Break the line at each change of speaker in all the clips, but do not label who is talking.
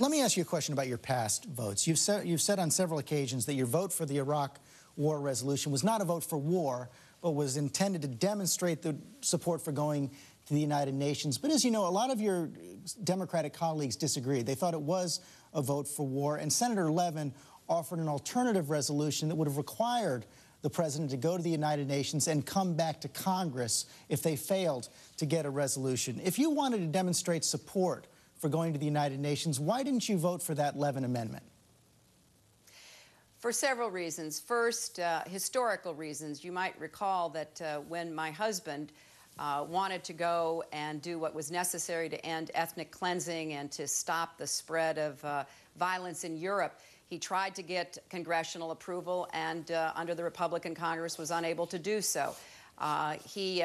Let me ask you a question about your past votes. You've said on several occasions that your vote for the Iraq War resolution was not a vote for war, but was intended to demonstrate the support for going to the United Nations. But as you know, a lot of your Democratic colleagues disagreed. They thought it was a vote for war, and Senator Levin offered an alternative resolution that would have required the president to go to the United Nations and come back to Congress if they failed to get a resolution. If you wanted to demonstrate support for going to the United Nations, why didn't you vote for that Levin amendment?
For several reasons. First, historical reasons. You might recall that when my husband wanted to go and do what was necessary to end ethnic cleansing and to stop the spread of violence in Europe, he tried to get congressional approval and under the Republican Congress was unable to do so. He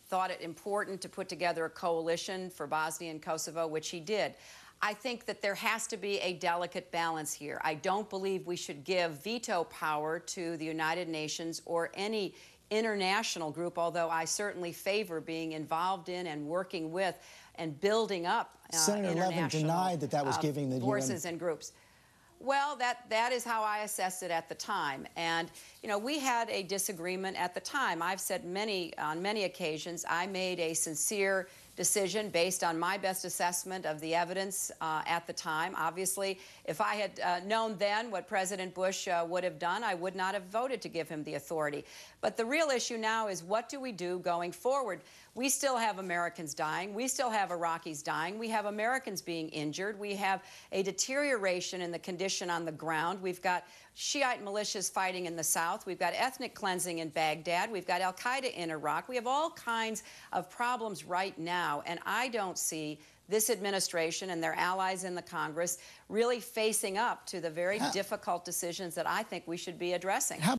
thought it important to put together a coalition for Bosnia and Kosovo, which he did. I think that there has to be a delicate balance here. I don't believe we should give veto power to the United Nations or any international group, although I certainly favor being involved in and working with and building up
Senator Levin denied that that was giving the
forces and groups. Well, that is how I assessed it at the time. And, you know, we had a disagreement at the time. I've said on many occasions, I made a sincere decision based on my best assessment of the evidence at the time. Obviously, if I had known then what President Bush would have done, I would not have voted to give him the authority. But the real issue now is, what do we do going forward? We still have Americans dying. We still have Iraqis dying. We have Americans being injured. We have a deterioration in the condition on the ground. We've got Shiite militias fighting in the south. We've got ethnic cleansing in Baghdad. We've got al-Qaeda in Iraq. We have all kinds of problems right now, and I don't see this administration and their allies in the Congress really facing up to the very difficult decisions that I think we should be addressing.